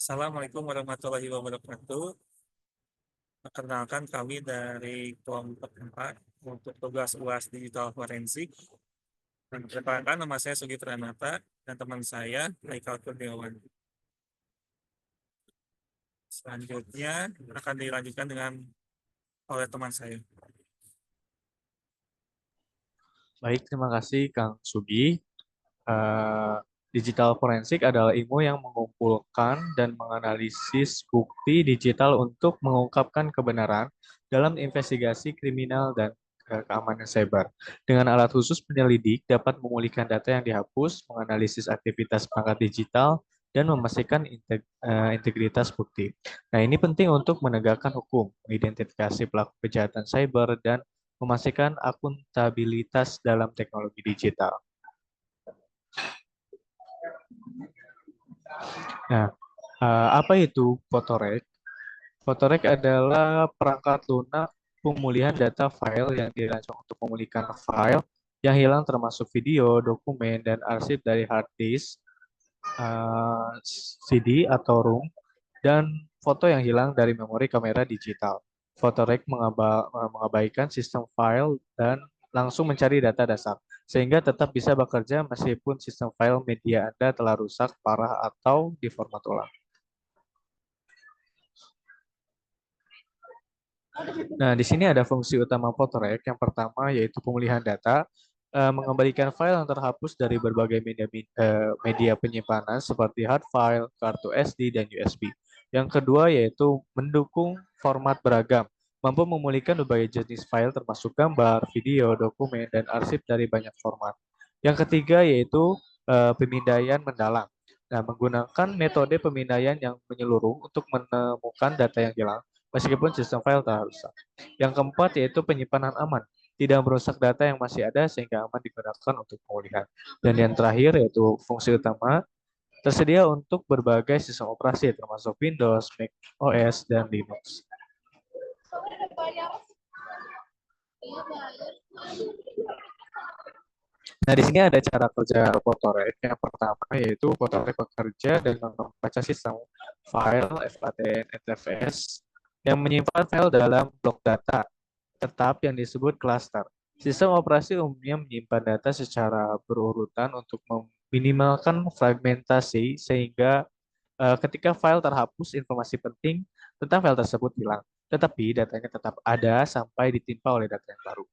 Assalamualaikum warahmatullahi wabarakatuh. Perkenalkan kami dari kelompok 4 untuk tugas UAS Digital Forensik. Dan perkenalkan nama saya Sugi Pranata dan teman saya Haikal Kurniawan. Selanjutnya akan dilanjutkan dengan oleh teman saya. Baik, terima kasih Kang Sugi. Eh, Digital forensik adalah ilmu yang mengumpulkan dan menganalisis bukti digital untuk mengungkapkan kebenaran dalam investigasi kriminal dan keamanan cyber. Dengan alat khusus, penyelidik dapat memulihkan data yang dihapus, menganalisis aktivitas perangkat digital, dan memastikan integritas bukti. Nah, ini penting untuk menegakkan hukum, mengidentifikasi pelaku kejahatan cyber, dan memastikan akuntabilitas dalam teknologi digital. Nah, apa itu Photorec? Photorec adalah perangkat lunak pemulihan data file yang dirancang untuk memulihkan file yang hilang termasuk video, dokumen, dan arsip dari hard disk, CD atau ROM, dan foto yang hilang dari memori kamera digital. Photorec mengabaikan sistem file dan langsung mencari data dasar, sehingga tetap bisa bekerja meskipun sistem file media Anda telah rusak, parah, atau diformat ulang. Nah, di sini ada fungsi utama Photorec. Yang pertama yaitu pemulihan data, mengembalikan file yang terhapus dari berbagai media penyimpanan seperti hard file, kartu SD, dan USB. Yang kedua yaitu mendukung format beragam, mampu memulihkan berbagai jenis file termasuk gambar, video, dokumen, dan arsip dari banyak format. Yang ketiga yaitu pemindaian mendalam. Nah, menggunakan metode pemindaian yang menyeluruh untuk menemukan data yang hilang meskipun sistem file telah rusak. Yang keempat yaitu penyimpanan aman, tidak merusak data yang masih ada sehingga aman digunakan untuk pemulihan. Dan yang terakhir yaitu fungsi utama, tersedia untuk berbagai sistem operasi termasuk Windows, Mac OS, dan Linux. Nah, di sini ada cara kerja Photorec. Yang pertama yaitu Photorec bekerja dengan membaca sistem file FAT NTFS yang menyimpan file dalam blok data tetap yang disebut cluster. Sistem operasi umumnya menyimpan data secara berurutan untuk meminimalkan fragmentasi sehingga ketika file terhapus, informasi penting tentang file tersebut hilang. Tetapi datanya tetap ada sampai ditimpa oleh data yang baru.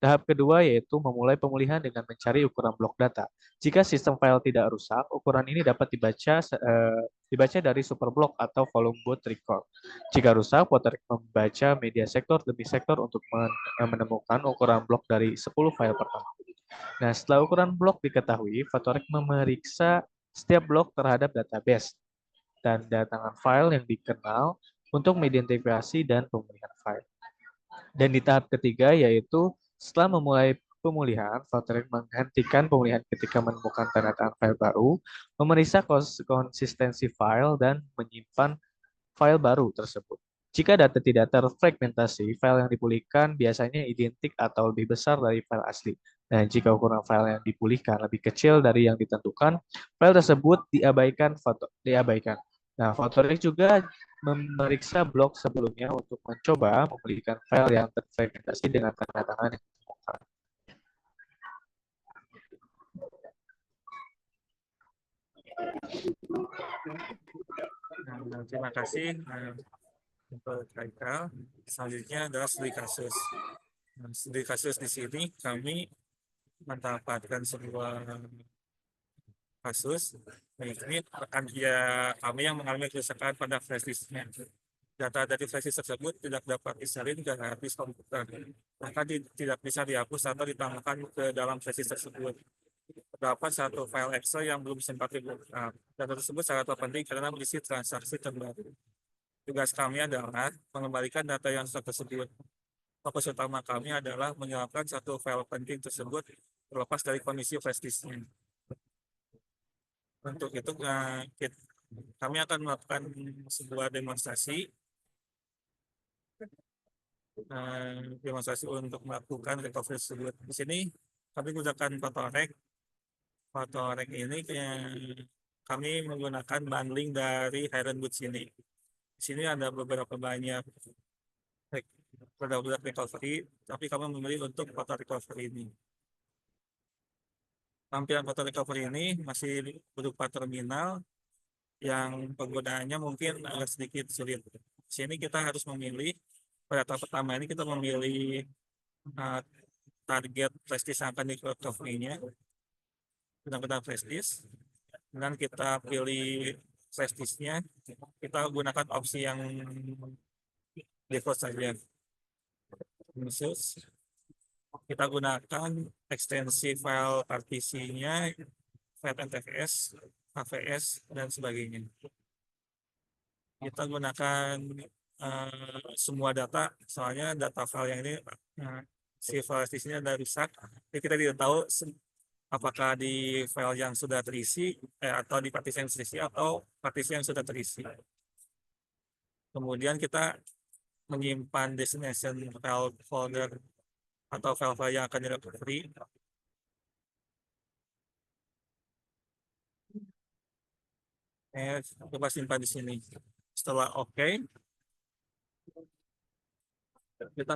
Tahap kedua yaitu memulai pemulihan dengan mencari ukuran blok data. Jika sistem file tidak rusak, ukuran ini dapat dibaca dari superblock atau volume boot record. Jika rusak, Photorec membaca media sektor demi sektor untuk menemukan ukuran blok dari 10 file pertama. Nah, setelah ukuran blok diketahui, Photorec memeriksa setiap blok terhadap database dan datangan file yang dikenal untuk mengidentifikasi dan pemulihan file. Dan di tahap ketiga yaitu setelah memulai pemulihan, Photorec menghentikan pemulihan ketika menemukan tanda tangan file baru, memeriksa konsistensi file, dan menyimpan file baru tersebut. Jika data tidak terfragmentasi, file yang dipulihkan biasanya identik atau lebih besar dari file asli. Dan jika ukuran file yang dipulihkan lebih kecil dari yang ditentukan, file tersebut diabaikan. Nah, Photorec juga memeriksa blok sebelumnya untuk mencoba memulihkan file yang terfragmentasi dengan tanda tangan yang ditemukan. Nah, terima kasih untuk Haikal. Selanjutnya adalah studi kasus. Nah, studi kasus di sini kami mendapatkan sebuah kasus. Ini akan kami yang mengalami kerusakan pada flash disknya. Data dari flash disk tersebut tidak dapat disalin ke hard disk komputer, maka tidak bisa dihapus atau ditambahkan ke dalam flash disk tersebut. Terdapat satu file Excel yang belum sempat dibuka. Data tersebut sangat penting karena berisi transaksi terbaru. Tugas kami adalah mengembalikan data yang rusak tersebut. Fokus utama kami adalah menyelamatkan satu file penting tersebut terlepas dari kondisi flash disknya. Untuk itu kami akan melakukan sebuah demonstrasi untuk melakukan recovery tersebut. Di sini kami gunakan Photorec. Photorec ini kami menggunakan bundling dari Highland Boots ini. Di sini ada beberapa banyak produk recovery, tapi kami memilih untuk foto recovery ini. Tampilan foto recovery ini masih berupa terminal yang penggunaannya mungkin agak sedikit sulit. Di sini kita harus memilih, pada tahap pertama ini kita memilih uh, target prestis yang akan di recovery-nya, benar-benar prestis. Dan kita pilih prestisnya, kita gunakan opsi yang default saja. Khusus, kita gunakan ekstensi file partisinya, file NTFS, HVS, dan sebagainya. Kita gunakan semua data, soalnya data file yang ini si file ini ada rusak, jadi kita tidak tahu apakah di file yang sudah terisi atau di partisi yang terisi atau partisi yang sudah terisi. Kemudian kita menyimpan destination file folder atau file-file yang akan directory. Coba simpan di sini. Setelah oke, kita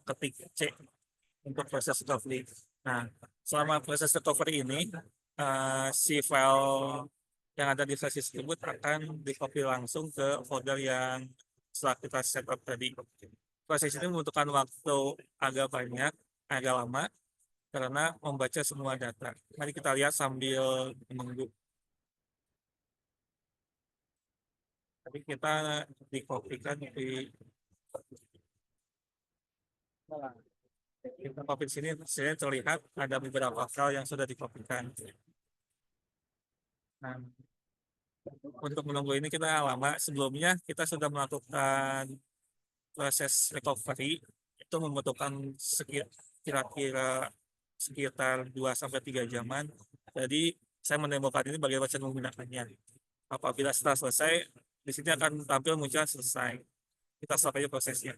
ketik C untuk proses recovery. Nah, selama proses recovery ini, si file yang ada di flash disk tersebut akan di-copy langsung ke folder yang setelah kita setup tadi. Proses ini membutuhkan waktu agak banyak, agak lama, karena membaca semua data. Mari kita lihat sambil menunggu. Tapi kita dikopikan di kita copy di sini, saya terlihat ada beberapa file yang sudah dikopikan. Nah, untuk menunggu ini kita lama. Sebelumnya kita sudah melakukan proses recovery, itu membutuhkan kira-kira sekitar 2-3 jaman. Jadi saya menemukan ini bagaimana cara menggunakannya. Apabila setelah selesai, di sini akan tampil muncul selesai. Kita stop aja prosesnya.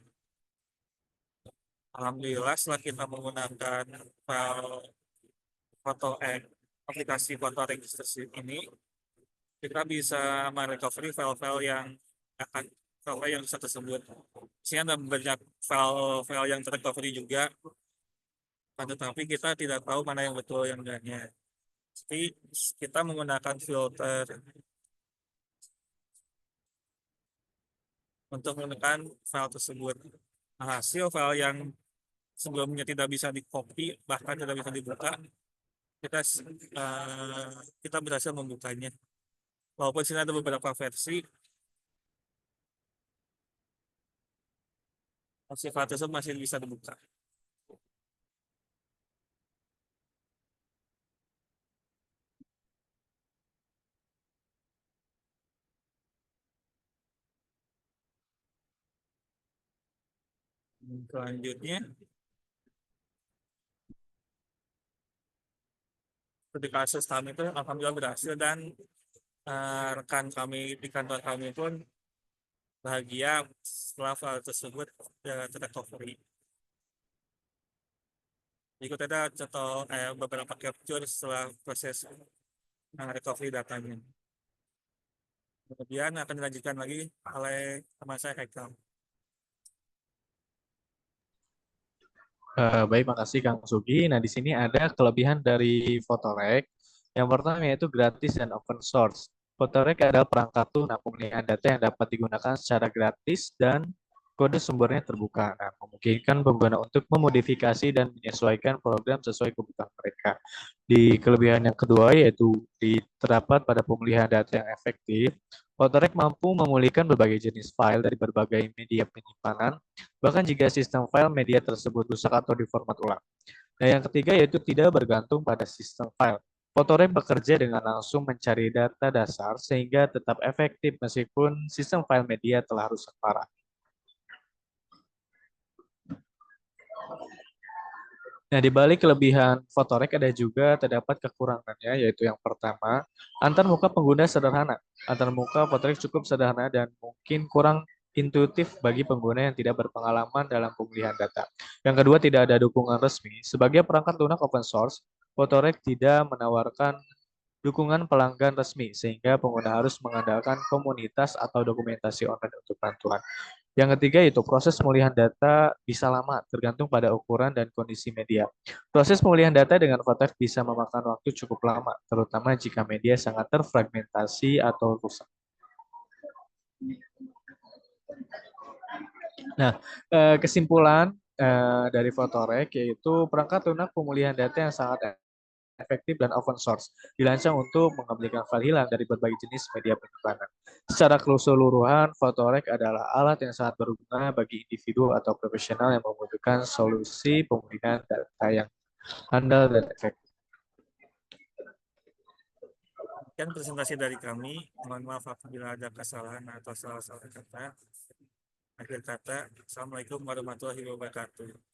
Alhamdulillah setelah kita menggunakan file foto aplikasi foto register ini, kita bisa merecovery file-file yang akan file yang bisa tersebut. Di sini ada banyak file-file yang terrecovery juga, tetapi kita tidak tahu mana yang betul yang enggaknya. Jadi kita menggunakan filter untuk menekan file tersebut. Hasil file yang sebelumnya tidak bisa di-copy, bahkan tidak bisa dibuka, kita berhasil membukanya. Walaupun sini ada beberapa versi, file tersebut masih bisa dibuka. Selanjutnya, di kasus kami itu alhamdulillah berhasil, dan rekan kami di kantor kami pun bahagia setelah file tersebut terrecovery. Berikut ada contoh beberapa capture setelah proses recovery datanya. Kemudian akan dilanjutkan lagi oleh teman saya Haikal. Baik, makasih Kang Sugi. Nah, di sini ada kelebihan dari Photorec. Yang pertama yaitu gratis dan open source. Photorec adalah perangkat lunak pemulihan data yang dapat digunakan secara gratis dan kode sumbernya terbuka. Nah, memungkinkan pengguna untuk memodifikasi dan menyesuaikan program sesuai kebutuhan mereka. Di kelebihan yang kedua yaitu terdapat pada pemulihan data yang efektif. Photorec mampu memulihkan berbagai jenis file dari berbagai media penyimpanan, bahkan jika sistem file media tersebut rusak atau diformat ulang. Nah, yang ketiga yaitu tidak bergantung pada sistem file. Photorec bekerja dengan langsung mencari data dasar sehingga tetap efektif meskipun sistem file media telah rusak parah. Nah, di balik kelebihan Photorec ada juga terdapat kekurangannya, yaitu yang pertama, antarmuka pengguna sederhana. Antarmuka Photorec cukup sederhana dan mungkin kurang intuitif bagi pengguna yang tidak berpengalaman dalam pemulihan data. Yang kedua, tidak ada dukungan resmi. Sebagai perangkat lunak open source, Photorec tidak menawarkan dukungan pelanggan resmi, sehingga pengguna harus mengandalkan komunitas atau dokumentasi online untuk bantuan. Yang ketiga itu proses pemulihan data bisa lama, tergantung pada ukuran dan kondisi media. Proses pemulihan data dengan Vatev bisa memakan waktu cukup lama, terutama jika media sangat terfragmentasi atau rusak. Nah, kesimpulan dari Photorec yaitu perangkat lunak pemulihan data yang sangat efektif dan open source, dirancang untuk mengembalikan file hilang dari berbagai jenis media penyimpanan. Secara keseluruhan, Photorec adalah alat yang sangat berguna bagi individu atau profesional yang membutuhkan solusi pemulihan data yang handal dan efektif. Sekian presentasi dari kami. Mohon maaf apabila ada kesalahan atau salah-salah kata. Akhir kata, Assalamualaikum warahmatullahi wabarakatuh.